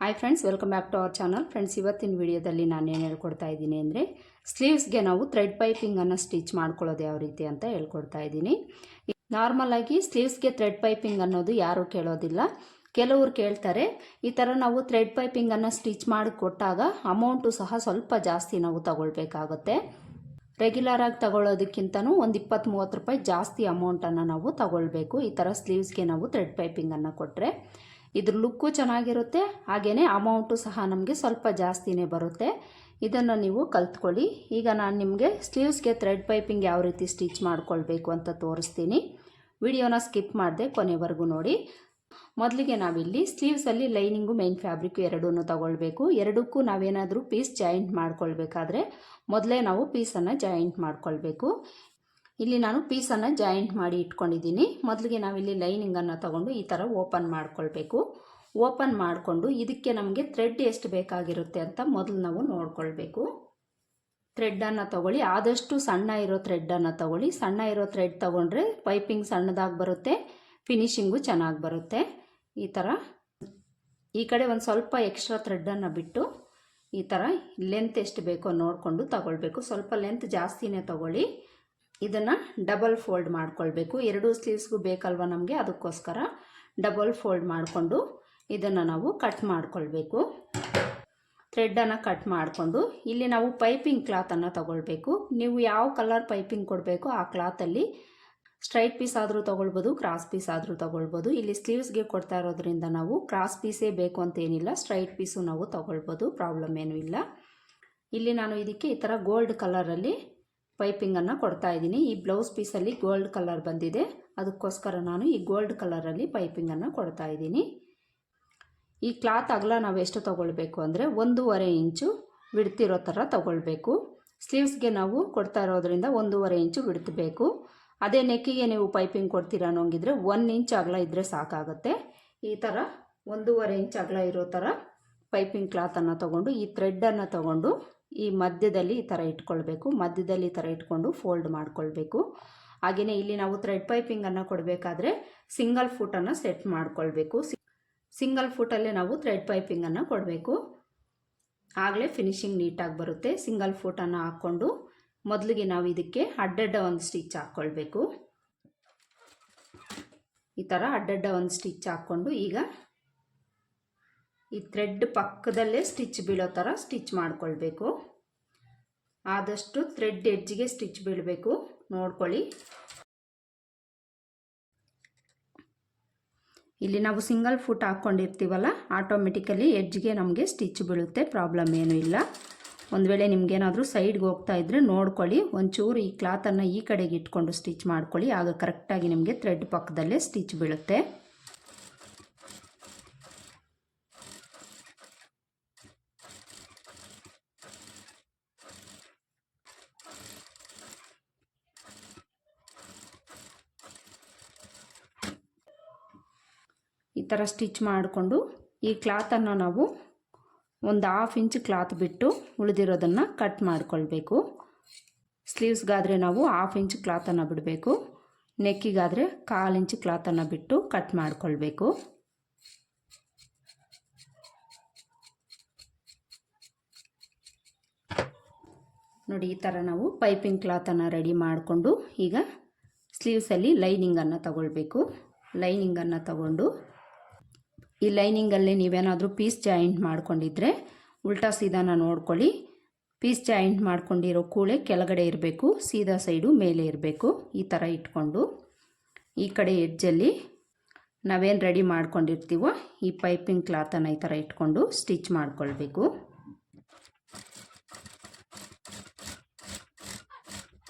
Hi friends, welcome back to our channel. Friends, ಇವತ್ತಿನ ವಿಡಿಯೋದಲ್ಲಿ ನಾನು ಏನು ಹೇಳ್ಕೊಡ್ತಾ ಇದ್ದೀನಿ ಅಂದರೆ ಸ್ಲೀವ್ಸ್ಗೆ ನಾವು ಥ್ರೆಡ್ ಪೈಪಿಂಗನ್ನು ಸ್ಟಿಚ್ ಮಾಡ್ಕೊಳ್ಳೋದು ಯಾವ ರೀತಿ ಅಂತ ಹೇಳ್ಕೊಡ್ತಾ ಇದ್ದೀನಿ. ನಾರ್ಮಲಾಗಿ ಸ್ಲೀವ್ಸ್ಗೆ ಥ್ರೆಡ್ ಪೈಪಿಂಗ್ ಅನ್ನೋದು ಯಾರೂ ಕೇಳೋದಿಲ್ಲ, ಕೆಲವರು ಕೇಳ್ತಾರೆ. ಈ ಥರ ನಾವು ಥ್ರೆಡ್ ಪೈಪಿಂಗನ್ನು ಸ್ಟಿಚ್ ಮಾಡಿ ಕೊಟ್ಟಾಗ ಅಮೌಂಟು ಸಹ ಸ್ವಲ್ಪ ಜಾಸ್ತಿ ನಾವು ತಗೊಳ್ಬೇಕಾಗುತ್ತೆ. ರೆಗ್ಯುಲರಾಗಿ ತಗೊಳ್ಳೋದಕ್ಕಿಂತನೂ ಒಂದು 20-30 ರೂಪಾಯಿ ಜಾಸ್ತಿ ಅಮೌಂಟನ್ನು ನಾವು ತಗೊಳ್ಬೇಕು. ಈ ಥರ ಸ್ಲೀವ್ಸ್ಗೆ ನಾವು ಥ್ರೆಡ್ ಪೈಪಿಂಗನ್ನು ಕೊಟ್ಟರೆ ಇದ್ರ ಲುಕ್ಕು ಚೆನ್ನಾಗಿರುತ್ತೆ, ಹಾಗೆಯೇ ಅಮೌಂಟು ಸಹ ನಮಗೆ ಸ್ವಲ್ಪ ಜಾಸ್ತಿನೇ ಬರುತ್ತೆ. ಇದನ್ನು ನೀವು ಕಲ್ತ್ಕೊಳ್ಳಿ. ಈಗ ನಾನು ನಿಮಗೆ ಸ್ಲೀವ್ಸ್ಗೆ ಥ್ರೆಡ್ ಪೈಪಿಂಗ್ ಯಾವ ರೀತಿ ಸ್ಟಿಚ್ ಮಾಡ್ಕೊಳ್ಬೇಕು ಅಂತ ತೋರಿಸ್ತೀನಿ. ವಿಡಿಯೋನ ಸ್ಕಿಪ್ ಮಾಡದೆ ಕೊನೆವರೆಗೂ ನೋಡಿ. ಮೊದಲಿಗೆ ನಾವಿಲ್ಲಿ ಸ್ಲೀವ್ಸಲ್ಲಿ ಲೈನಿಂಗು ಮೇನ್ ಫ್ಯಾಬ್ರಿಕ್ಕು ಎರಡೂ ತಗೊಳ್ಬೇಕು. ಎರಡಕ್ಕೂ ನಾವೇನಾದರೂ ಪೀಸ್ ಜಾಯಿಂಟ್ ಮಾಡ್ಕೊಳ್ಬೇಕಾದ್ರೆ ಮೊದಲೇ ನಾವು ಪೀಸನ್ನು ಜಾಯಿಂಟ್ ಮಾಡ್ಕೊಳ್ಬೇಕು. ಇಲ್ಲಿ ನಾನು ಪೀಸನ್ನು ಜಾಯಿಂಟ್ ಮಾಡಿ ಇಟ್ಕೊಂಡಿದ್ದೀನಿ. ಮೊದಲಿಗೆ ನಾವಿಲ್ಲಿ ಲೈನಿಂಗನ್ನು ತಗೊಂಡು ಈ ಥರ ಓಪನ್ ಮಾಡ್ಕೊಳ್ಬೇಕು. ಓಪನ್ ಮಾಡಿಕೊಂಡು ಇದಕ್ಕೆ ನಮಗೆ ಥ್ರೆಡ್ ಎಷ್ಟು ಬೇಕಾಗಿರುತ್ತೆ ಅಂತ ಮೊದಲು ನಾವು ನೋಡ್ಕೊಳ್ಬೇಕು. ಥ್ರೆಡ್ಡನ್ನು ತಗೊಳ್ಳಿ, ಆದಷ್ಟು ಸಣ್ಣ ಇರೋ ಥ್ರೆಡ್ಡನ್ನು ತಗೊಳ್ಳಿ. ಸಣ್ಣ ಇರೋ ಥ್ರೆಡ್ ತಗೊಂಡ್ರೆ ಪೈಪಿಂಗ್ ಸಣ್ಣದಾಗಿ ಬರುತ್ತೆ, ಫಿನಿಶಿಂಗು ಚೆನ್ನಾಗಿ ಬರುತ್ತೆ. ಈ ಥರ ಈ ಕಡೆ ಒಂದು ಸ್ವಲ್ಪ ಎಕ್ಸ್ಟ್ರಾ ಥ್ರೆಡ್ಡನ್ನು ಬಿಟ್ಟು ಈ ಥರ ಲೆಂತ್ ಎಷ್ಟು ಬೇಕೋ ನೋಡಿಕೊಂಡು ತಗೊಳ್ಬೇಕು. ಸ್ವಲ್ಪ ಲೆಂತ್ ಜಾಸ್ತಿನೇ ತಗೊಳ್ಳಿ. ಇದನ್ನು ಡಬಲ್ ಫೋಲ್ಡ್ ಮಾಡ್ಕೊಳ್ಬೇಕು. ಎರಡೂ ಸ್ಲೀವ್ಸ್ಗೂ ಬೇಕಲ್ವ ನಮಗೆ, ಅದಕ್ಕೋಸ್ಕರ ಡಬಲ್ ಫೋಲ್ಡ್ ಮಾಡಿಕೊಂಡು ಇದನ್ನು ನಾವು ಕಟ್ ಮಾಡ್ಕೊಳ್ಬೇಕು. ಥ್ರೆಡ್ಡನ್ನು ಕಟ್ ಮಾಡಿಕೊಂಡು ಇಲ್ಲಿ ನಾವು ಪೈಪಿಂಗ್ ಕ್ಲಾತನ್ನು ತಗೊಳ್ಬೇಕು. ನೀವು ಯಾವ ಕಲರ್ ಪೈಪಿಂಗ್ ಕೊಡಬೇಕು ಆ ಕ್ಲಾತಲ್ಲಿ ಸ್ಟ್ರೈಟ್ ಪೀಸ್ ಆದರೂ ತೊಗೊಳ್ಬೋದು, ಕ್ರಾಸ್ ಪೀಸ್ ಆದರೂ ತೊಗೊಳ್ಬೋದು. ಇಲ್ಲಿ ಸ್ಲೀವ್ಸ್ಗೆ ಕೊಡ್ತಾ ಇರೋದ್ರಿಂದ ನಾವು ಕ್ರಾಸ್ ಪೀಸೇ ಬೇಕು ಅಂತೇನಿಲ್ಲ, ಸ್ಟ್ರೈಟ್ ಪೀಸು ನಾವು ತೊಗೊಳ್ಬೋದು, ಪ್ರಾಬ್ಲಮ್ ಏನೂ ಇಲ್ಲ. ಇಲ್ಲಿ ನಾನು ಇದಕ್ಕೆ ಈ ಥರ ಗೋಲ್ಡ್ ಕಲರಲ್ಲಿ ಪೈಪಿಂಗನ್ನು ಕೊಡ್ತಾ ಇದ್ದೀನಿ. ಈ ಬ್ಲೌಸ್ ಪೀಸಲ್ಲಿ ಗೋಲ್ಡ್ ಕಲರ್ ಬಂದಿದೆ, ಅದಕ್ಕೋಸ್ಕರ ನಾನು ಈ ಗೋಲ್ಡ್ ಕಲರಲ್ಲಿ ಪೈಪಿಂಗನ್ನು ಕೊಡ್ತಾ ಇದ್ದೀನಿ. ಈ ಕ್ಲಾತ್ ಅಗಲ ನಾವು ಎಷ್ಟು ತೊಗೊಳ್ಬೇಕು ಅಂದರೆ 1.5 ಇಂಚು ಬಿಡ್ತಿರೋ ಥರ ತೊಗೊಳ್ಬೇಕು. ಸ್ಲೀವ್ಸ್ಗೆ ನಾವು ಕೊಡ್ತಾ ಇರೋದ್ರಿಂದ 1.5 ಇಂಚು ಬಿಡ್ತಬೇಕು. ಅದೇ ನೆಕ್ಕಿಗೆ ನೀವು ಪೈಪಿಂಗ್ ಕೊಡ್ತೀರಾ ಅನ್ನೋಂಗಿದ್ರೆ 1 ಇಂಚ್ ಅಗಲ ಇದ್ದರೆ ಸಾಕಾಗುತ್ತೆ. ಈ ಥರ 1.5 ಇಂಚ್ ಅಗಲ ಇರೋ ಥರ ಪೈಪಿಂಗ್ ಕ್ಲಾತನ್ನು ತೊಗೊಂಡು ಈ ಥ್ರೆಡ್ಡನ್ನು ತೊಗೊಂಡು ಈ ಮಧ್ಯದಲ್ಲಿ ಈ ಥರ ಇಟ್ಕೊಳ್ಬೇಕು. ಮಧ್ಯದಲ್ಲಿ ಈ ಥರ ಇಟ್ಕೊಂಡು ಫೋಲ್ಡ್ ಮಾಡ್ಕೊಳ್ಬೇಕು. ಹಾಗೆಯೇ ಇಲ್ಲಿ ನಾವು ಥ್ರೆಡ್ ಪೈಪಿಂಗನ್ನು ಕೊಡಬೇಕಾದ್ರೆ ಸಿಂಗಲ್ ಫುಟನ್ನು ಸೆಟ್ ಮಾಡ್ಕೊಳ್ಬೇಕು. ಸಿಂಗಲ್ ಫುಟಲ್ಲೇ ನಾವು ಥ್ರೆಡ್ ಪೈಪಿಂಗನ್ನು ಕೊಡಬೇಕು, ಆಗಲೇ ಫಿನಿಶಿಂಗ್ ನೀಟಾಗಿ ಬರುತ್ತೆ. ಸಿಂಗಲ್ ಫುಟನ್ನು ಹಾಕ್ಕೊಂಡು ಮೊದಲಿಗೆ ನಾವು ಇದಕ್ಕೆ ಅಡ್ಡಡ್ಡ ಒಂದು ಸ್ಟಿಚ್ ಹಾಕ್ಕೊಳ್ಬೇಕು. ಈ ಥರ ಅಡ್ಡಡ್ಡ ಒಂದು ಸ್ಟಿಚ್ ಹಾಕ್ಕೊಂಡು ಈಗ ಈ ಥ್ರೆಡ್ ಪಕ್ಕದಲ್ಲೇ ಸ್ಟಿಚ್ ಬೀಳೋ ಥರ ಸ್ಟಿಚ್ ಮಾಡ್ಕೊಳ್ಬೇಕು. ಆದಷ್ಟು ಥ್ರೆಡ್ ಎಡ್ಜಿಗೆ ಸ್ಟಿಚ್ ಬೀಳಬೇಕು, ನೋಡ್ಕೊಳ್ಳಿ. ಇಲ್ಲಿ ನಾವು ಸಿಂಗಲ್ ಫುಟ್ ಹಾಕ್ಕೊಂಡಿರ್ತೀವಲ್ಲ, ಆಟೋಮೆಟಿಕಲಿ ಎಡ್ಜ್ಗೆ ನಮಗೆ ಸ್ಟಿಚ್ ಬೀಳುತ್ತೆ, ಪ್ರಾಬ್ಲಮ್ ಏನೂ ಇಲ್ಲ. ಒಂದು ವೇಳೆ ನಿಮಗೇನಾದರೂ ಸೈಡ್ಗೆ ಹೋಗ್ತಾ ಇದ್ದರೆ ನೋಡ್ಕೊಳ್ಳಿ, ಒಂಚೂರು ಈ ಕ್ಲಾತನ್ನು ಈ ಕಡೆಗೆ ಇಟ್ಕೊಂಡು ಸ್ಟಿಚ್ ಮಾಡ್ಕೊಳ್ಳಿ, ಆಗ ಕರೆಕ್ಟಾಗಿ ನಿಮಗೆ ಥ್ರೆಡ್ ಪಕ್ಕದಲ್ಲೇ ಸ್ಟಿಚ್ ಬೀಳುತ್ತೆ. ಈ ಥರ ಸ್ಟಿಚ್ ಮಾಡಿಕೊಂಡು ಈ ಕ್ಲಾತನ್ನು ನಾವು ಒಂದು 1/2 ಇಂಚ್ ಕ್ಲಾತ್ ಬಿಟ್ಟು ಉಳಿದಿರೋದನ್ನು ಕಟ್ ಮಾಡ್ಕೊಳ್ಬೇಕು. ಸ್ಲೀವ್ಸ್ಗಾದರೆ ನಾವು 1/2 ಇಂಚ್ ಕ್ಲಾತನ್ನು ಬಿಡಬೇಕು, ನೆಕ್ಕಿಗಾದರೆ 1/4 ಇಂಚ್ ಕ್ಲಾತನ್ನು ಬಿಟ್ಟು ಕಟ್ ಮಾಡ್ಕೊಳ್ಬೇಕು. ನೋಡಿ, ಈ ಥರ ನಾವು ಪೈಪಿಂಗ್ ಕ್ಲಾತನ್ನು ರೆಡಿ ಮಾಡಿಕೊಂಡು ಈಗ ಸ್ಲೀವ್ಸಲ್ಲಿ ಲೈನಿಂಗನ್ನು ತಗೊಳ್ಬೇಕು. ಲೈನಿಂಗನ್ನು ತಗೊಂಡು ಈ ಲೈನಿಂಗಲ್ಲಿ ನೀವೇನಾದರೂ ಪೀಸ್ ಜಾಯಿಂಟ್ ಮಾಡ್ಕೊಂಡಿದ್ರೆ ಉಲ್ಟಾ ಸೀದಾನ ನೋಡ್ಕೊಳ್ಳಿ. ಪೀಸ್ ಜಾಯಿಂಟ್ ಮಾಡ್ಕೊಂಡಿರೋ ಕೂಳೆ ಕೆಳಗಡೆ ಇರಬೇಕು, ಸೀದಾ ಸೈಡು ಮೇಲೆ ಇರಬೇಕು. ಈ ಥರ ಇಟ್ಕೊಂಡು ಈ ಕಡೆ ಎಡ್ಜಲ್ಲಿ ನಾವೇನು ರೆಡಿ ಮಾಡ್ಕೊಂಡಿರ್ತೀವೋ ಈ ಪೈಪಿಂಗ್ ಕ್ಲಾತನ್ನು ಈ ಥರ ಇಟ್ಕೊಂಡು ಸ್ಟಿಚ್ ಮಾಡ್ಕೊಳ್ಬೇಕು.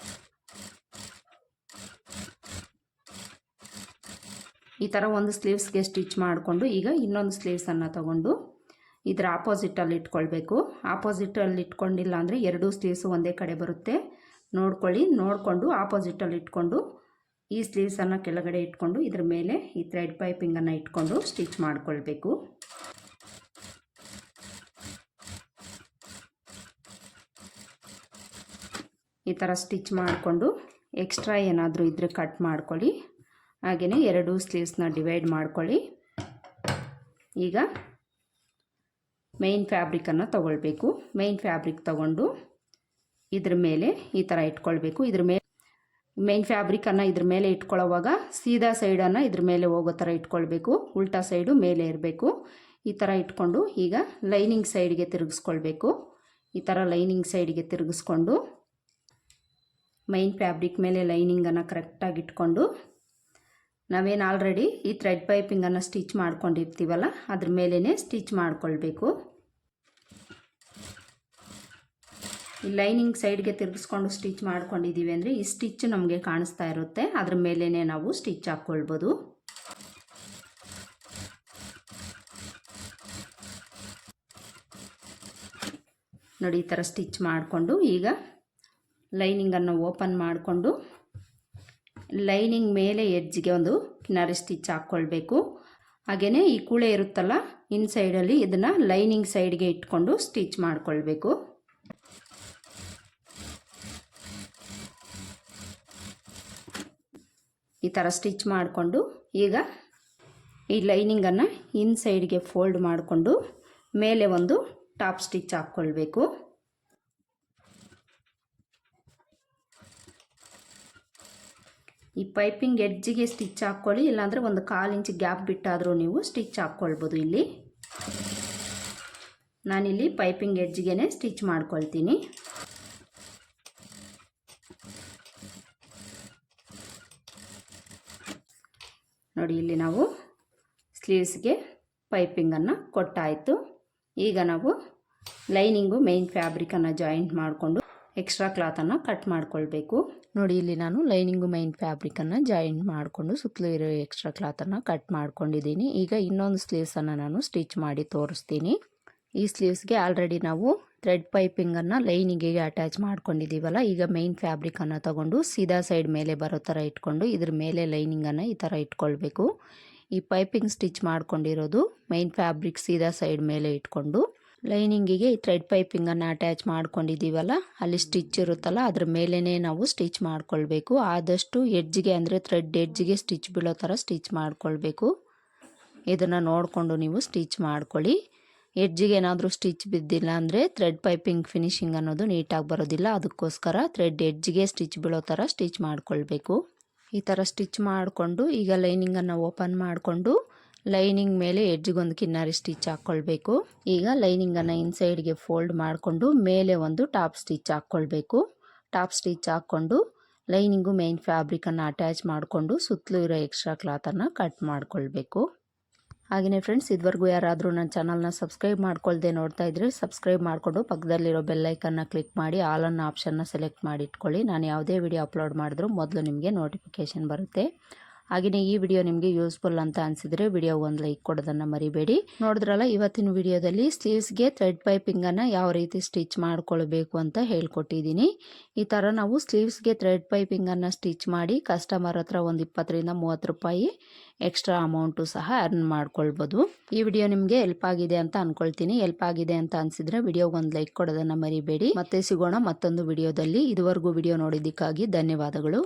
ಈ ಥರ ಒಂದು ಸ್ಲೀವ್ಸ್ಗೆ ಸ್ಟಿಚ್ ಮಾಡಿಕೊಂಡು ಈಗ ಇನ್ನೊಂದು ಸ್ಲೀವ್ಸನ್ನು ತಗೊಂಡು ಇದರ ಆಪೋಸಿಟಲ್ಲಿ ಇಟ್ಕೊಳ್ಬೇಕು. ಆಪೋಸಿಟಲ್ಲಿ ಇಟ್ಕೊಂಡಿಲ್ಲ ಅಂದರೆ ಎರಡೂ ಸ್ಲೀವ್ಸು ಒಂದೇ ಕಡೆ ಬರುತ್ತೆ, ನೋಡ್ಕೊಳ್ಳಿ. ನೋಡಿಕೊಂಡು ಆಪೋಸಿಟಲ್ಲಿ ಇಟ್ಕೊಂಡು ಈ ಸ್ಲೀವ್ಸನ್ನು ಕೆಳಗಡೆ ಇಟ್ಕೊಂಡು ಇದ್ರ ಮೇಲೆ ಈ ಥ್ರೆಡ್ ಪೈಪಿಂಗನ್ನು ಇಟ್ಕೊಂಡು ಸ್ಟಿಚ್ ಮಾಡಿಕೊಳ್ಬೇಕು. ಈ ಥರ ಸ್ಟಿಚ್ ಮಾಡಿಕೊಂಡು ಎಕ್ಸ್ಟ್ರಾ ಏನಾದರೂ ಇದ್ದರೆ ಕಟ್ ಮಾಡ್ಕೊಳ್ಳಿ. ಹಾಗೆಯೇ ಎರಡೂ ಸ್ಲೀವ್ಸ್ನ ಡಿವೈಡ್ ಮಾಡ್ಕೊಳ್ಳಿ. ಈಗ ಮೇಯ್ನ್ ಫ್ಯಾಬ್ರಿಕನ್ನು ತಗೊಳ್ಬೇಕು. ಮೇಯ್ನ್ ಫ್ಯಾಬ್ರಿಕ್ ತಗೊಂಡು ಇದ್ರ ಮೇಲೆ ಈ ಥರ ಇಟ್ಕೊಳ್ಬೇಕು. ಇದ್ರ ಮೇಲೆ ಮೇಯ್ನ್ ಫ್ಯಾಬ್ರಿಕನ್ನು ಇದ್ರ ಮೇಲೆ ಇಟ್ಕೊಳ್ಳೋವಾಗ ಸೀದಾ ಸೈಡನ್ನು ಇದ್ರ ಮೇಲೆ ಹೋಗೋ ಥರ ಇಟ್ಕೊಳ್ಬೇಕು. ಉಲ್ಟಾ ಸೈಡು ಮೇಲೆ ಇರಬೇಕು. ಈ ಥರ ಇಟ್ಕೊಂಡು ಈಗ ಲೈನಿಂಗ್ ಸೈಡ್ಗೆ ತಿರುಗಿಸ್ಕೊಳ್ಬೇಕು. ಈ ಥರ ಲೈನಿಂಗ್ ಸೈಡ್ಗೆ ತಿರುಗಿಸ್ಕೊಂಡು ಮೈನ್ ಫ್ಯಾಬ್ರಿಕ್ ಮೇಲೆ ಲೈನಿಂಗನ್ನು ಕರೆಕ್ಟಾಗಿ ಇಟ್ಕೊಂಡು ನಾವೇನು ಆಲ್ರೆಡಿ ಈ ಥ್ರೆಡ್ ಪೈಪಿಂಗನ್ನು ಸ್ಟಿಚ್ ಮಾಡ್ಕೊಂಡಿರ್ತೀವಲ್ಲ ಅದ್ರ ಮೇಲೇ ಸ್ಟಿಚ್ ಮಾಡ್ಕೊಳ್ಬೇಕು. ಈ ಲೈನಿಂಗ್ ಸೈಡ್ಗೆ ತಿರುಗಿಸ್ಕೊಂಡು ಸ್ಟಿಚ್ ಮಾಡ್ಕೊಂಡಿದ್ದೀವಿ ಅಂದರೆ ಈ ಸ್ಟಿಚ್ ನಮಗೆ ಕಾಣಿಸ್ತಾ ಇರುತ್ತೆ. ಅದ್ರ ಮೇಲೇ ನಾವು ಸ್ಟಿಚ್ ಹಾಕ್ಕೊಳ್ಬೋದು. ನೋಡಿ, ಈ ಥರ ಸ್ಟಿಚ್ ಮಾಡಿಕೊಂಡು ಈಗ ಲೈನಿಂಗನ್ನು ಓಪನ್ ಮಾಡಿಕೊಂಡು ಲೈನಿಂಗ್ ಮೇಲೆ ಎಡ್ಜ್ಗೆ ಒಂದು ಕಿನಾರಿ ಸ್ಟಿಚ್ ಹಾಕ್ಕೊಳ್ಬೇಕು. ಹಾಗೆಯೇ ಈ ಕೂಳೆ ಇರುತ್ತಲ್ಲ ಇನ್ಸೈಡಲ್ಲಿ ಇದನ್ನು ಲೈನಿಂಗ್ ಸೈಡ್ಗೆ ಇಟ್ಕೊಂಡು ಸ್ಟಿಚ್ ಮಾಡಿಕೊಳ್ಬೇಕು. ಈ ಥರ ಸ್ಟಿಚ್ ಮಾಡಿಕೊಂಡು ಈಗ ಈ ಲೈನಿಂಗನ್ನು ಇನ್ಸೈಡ್ಗೆ ಫೋಲ್ಡ್ ಮಾಡಿಕೊಂಡು ಮೇಲೆ ಒಂದು ಟಾಪ್ ಸ್ಟಿಚ್ ಹಾಕ್ಕೊಳ್ಬೇಕು. ಈ ಪೈಪಿಂಗ್ ಎಡ್ಜಿಗೆ ಸ್ಟಿಚ್ ಹಾಕ್ಕೊಳ್ಳಿ, ಇಲ್ಲಾಂದರೆ ಒಂದು 1/4 ಇಂಚ್ ಗ್ಯಾಪ್ ಬಿಟ್ಟಾದರೂ ನೀವು ಸ್ಟಿಚ್ ಹಾಕ್ಕೊಳ್ಬೋದು. ಇಲ್ಲಿ ನಾನಿಲ್ಲಿ ಪೈಪಿಂಗ್ ಎಡ್ಜಿಗೆ ಸ್ಟಿಚ್ ಮಾಡ್ಕೊಳ್ತೀನಿ. ನೋಡಿ, ಇಲ್ಲಿ ನಾವು ಸ್ಲೀವ್ಸ್ಗೆ ಪೈಪಿಂಗನ್ನು ಕೊಟ್ಟಾಯಿತು. ಈಗ ನಾವು ಲೈನಿಂಗು ಮೇಯ್ನ್ ಫ್ಯಾಬ್ರಿಕನ್ನು ಜಾಯಿಂಟ್ ಮಾಡಿಕೊಂಡು ಎಕ್ಸ್ಟ್ರಾ ಕ್ಲಾತನ್ನು ಕಟ್ ಮಾಡ್ಕೊಳ್ಬೇಕು. ನೋಡಿ, ಇಲ್ಲಿ ನಾನು ಲೈನಿಂಗು ಮೇಯ್ನ್ ಫ್ಯಾಬ್ರಿಕನ್ನು ಜಾಯಿಂಟ್ ಮಾಡಿಕೊಂಡು ಸುತ್ತಲೂ ಇರೋ ಎಕ್ಸ್ಟ್ರಾ ಕ್ಲಾತನ್ನು ಕಟ್ ಮಾಡ್ಕೊಂಡಿದ್ದೀನಿ. ಈಗ ಇನ್ನೊಂದು ಸ್ಲೀವ್ಸನ್ನು ನಾನು ಸ್ಟಿಚ್ ಮಾಡಿ ತೋರಿಸ್ತೀನಿ. ಈ ಸ್ಲೀವ್ಸ್ಗೆ ಆಲ್ರೆಡಿ ನಾವು ಥ್ರೆಡ್ ಪೈಪಿಂಗನ್ನು ಲೈನಿಂಗಿಗೆ ಅಟ್ಯಾಚ್ ಮಾಡ್ಕೊಂಡಿದ್ದೀವಲ್ಲ, ಈಗ ಮೇಯ್ನ್ ಫ್ಯಾಬ್ರಿಕನ್ನು ತಗೊಂಡು ಸೀದಾ ಸೈಡ್ ಮೇಲೆ ಬರೋ ಥರ ಇಟ್ಕೊಂಡು ಇದ್ರ ಮೇಲೆ ಲೈನಿಂಗನ್ನು ಈ ಥರ ಇಟ್ಕೊಳ್ಬೇಕು. ಈ ಪೈಪಿಂಗ್ ಸ್ಟಿಚ್ ಮಾಡ್ಕೊಂಡಿರೋದು ಮೇಯ್ನ್ ಫ್ಯಾಬ್ರಿಕ್ ಸೀದಾ ಸೈಡ್ ಮೇಲೆ ಇಟ್ಕೊಂಡು ಲೈನಿಂಗಿಗೆ ಈ ಥ್ರೆಡ್ ಪೈಪಿಂಗನ್ನು ಅಟ್ಯಾಚ್ ಮಾಡ್ಕೊಂಡಿದ್ದೀವಲ್ಲ ಅಲ್ಲಿ ಸ್ಟಿಚ್ ಇರುತ್ತಲ್ಲ ಅದ್ರ ಮೇಲೇ ನಾವು ಸ್ಟಿಚ್ ಮಾಡ್ಕೊಳ್ಬೇಕು. ಆದಷ್ಟು ಎಡ್ಜಿಗೆ ಅಂದರೆ ಥ್ರೆಡ್ ಎಡ್ಜಿಗೆ ಸ್ಟಿಚ್ ಬೀಳೋ ಥರ ಸ್ಟಿಚ್ ಮಾಡ್ಕೊಳ್ಬೇಕು. ಇದನ್ನು ನೋಡಿಕೊಂಡು ನೀವು ಸ್ಟಿಚ್ ಮಾಡ್ಕೊಳ್ಳಿ. ಎಡ್ಜಿಗೆ ಏನಾದರೂ ಸ್ಟಿಚ್ ಬಿದ್ದಿಲ್ಲ ಅಂದರೆ ಥ್ರೆಡ್ ಪೈಪಿಂಗ್ ಫಿನಿಶಿಂಗ್ ಅನ್ನೋದು ನೀಟಾಗಿ ಬರೋದಿಲ್ಲ. ಅದಕ್ಕೋಸ್ಕರ ಥ್ರೆಡ್ ಎಡ್ಜಿಗೆ ಸ್ಟಿಚ್ ಬೀಳೋ ಥರ ಸ್ಟಿಚ್ ಮಾಡ್ಕೊಳ್ಬೇಕು. ಈ ಥರ ಸ್ಟಿಚ್ ಮಾಡಿಕೊಂಡು ಈಗ ಲೈನಿಂಗನ್ನು ಓಪನ್ ಮಾಡಿಕೊಂಡು ಲೈನಿಂಗ್ ಮೇಲೆ ಎಡ್ಜಿಗೊಂದು ಕಿನ್ನಾರಿ ಸ್ಟಿಚ್ ಹಾಕ್ಕೊಳ್ಬೇಕು. ಈಗ ಲೈನಿಂಗನ್ನು ಇನ್ಸೈಡ್ಗೆ ಫೋಲ್ಡ್ ಮಾಡಿಕೊಂಡು ಮೇಲೆ ಒಂದು ಟಾಪ್ ಸ್ಟಿಚ್ ಹಾಕ್ಕೊಳ್ಬೇಕು. ಟಾಪ್ ಸ್ಟಿಚ್ ಹಾಕ್ಕೊಂಡು ಲೈನಿಂಗು ಮೇಯ್ನ್ ಫ್ಯಾಬ್ರಿಕನ್ನು ಅಟ್ಯಾಚ್ ಮಾಡಿಕೊಂಡು ಸುತ್ತಲೂ ಇರೋ ಎಕ್ಸ್ಟ್ರಾ ಕ್ಲಾತನ್ನು ಕಟ್ ಮಾಡ್ಕೊಳ್ಬೇಕು. ಹಾಗೆಯೇ ಫ್ರೆಂಡ್ಸ್, ಇದುವರೆಗೂ ಯಾರಾದರೂ ನನ್ನ ಚಾನಲ್ನ ಸಬ್ಸ್ಕ್ರೈಬ್ ಮಾಡ್ಕೊಳ್ದೆ ನೋಡ್ತಾ ಇದ್ದರೆ ಸಬ್ಸ್ಕ್ರೈಬ್ ಮಾಡಿಕೊಂಡು ಪಕ್ಕದಲ್ಲಿರೋ ಬೆಲ್ಲೈಕನ್ನ ಕ್ಲಿಕ್ ಮಾಡಿ ಆಲ್ ಅನ್ನೋ ಆಪ್ಷನ್ನ ಸೆಲೆಕ್ಟ್ ಮಾಡಿ ಇಟ್ಕೊಳ್ಳಿ. ನಾನು ಯಾವುದೇ ವಿಡಿಯೋ ಅಪ್ಲೋಡ್ ಮಾಡಿದ್ರೂ ಮೊದಲು ನಿಮಗೆ ನೋಟಿಫಿಕೇಷನ್ ಬರುತ್ತೆ. ಹಾಗೆಯೇ ಈ ವಿಡಿಯೋ ನಿಮಗೆ ಯೂಸ್ಫುಲ್ ಅಂತ ಅನಿಸಿದರೆ ವಿಡಿಯೋ ಒಂದು ಲೈಕ್ ಕೊಡೋದನ್ನು ಮರಿಬೇಡಿ. ನೋಡಿದ್ರಲ್ಲ, ಇವತ್ತಿನ ವಿಡಿಯೋದಲ್ಲಿ ಸ್ಲೀವ್ಸ್ಗೆ ಥ್ರೆಡ್ ಪೈಪಿಂಗನ್ನು ಯಾವ ರೀತಿ ಸ್ಟಿಚ್ ಮಾಡ್ಕೊಳ್ಬೇಕು ಅಂತ ಹೇಳ್ಕೊಟ್ಟಿದ್ದೀನಿ. ಈ ಥರ ನಾವು ಸ್ಲೀವ್ಸ್ಗೆ ಥ್ರೆಡ್ ಪೈಪಿಂಗನ್ನು ಸ್ಟಿಚ್ ಮಾಡಿ ಕಸ್ಟಮರ್ ಹತ್ರ ಒಂದು 20 ರಿಂದ 30 ರೂಪಾಯಿ ಎಕ್ಸ್ಟ್ರಾ ಅಮೌಂಟು ಸಹ ಅರ್ನ್ ಮಾಡ್ಕೊಳ್ಬೋದು. ಈ ವಿಡಿಯೋ ನಿಮಗೆ ಹೆಲ್ಪ್ ಆಗಿದೆ ಅಂತ ಅಂದ್ಕೊಳ್ತೀನಿ. ಹೆಲ್ಪ್ ಆಗಿದೆ ಅಂತ ಅನಿಸಿದರೆ ವಿಡಿಯೋಗೆ ಒಂದು ಲೈಕ್ ಕೊಡೋದನ್ನು ಮರಿಬೇಡಿ. ಮತ್ತೆ ಸಿಗೋಣ ಮತ್ತೊಂದು ವಿಡಿಯೋದಲ್ಲಿ. ಇದುವರೆಗೂ ವಿಡಿಯೋ ನೋಡಿದ್ದಕ್ಕಾಗಿ ಧನ್ಯವಾದಗಳು.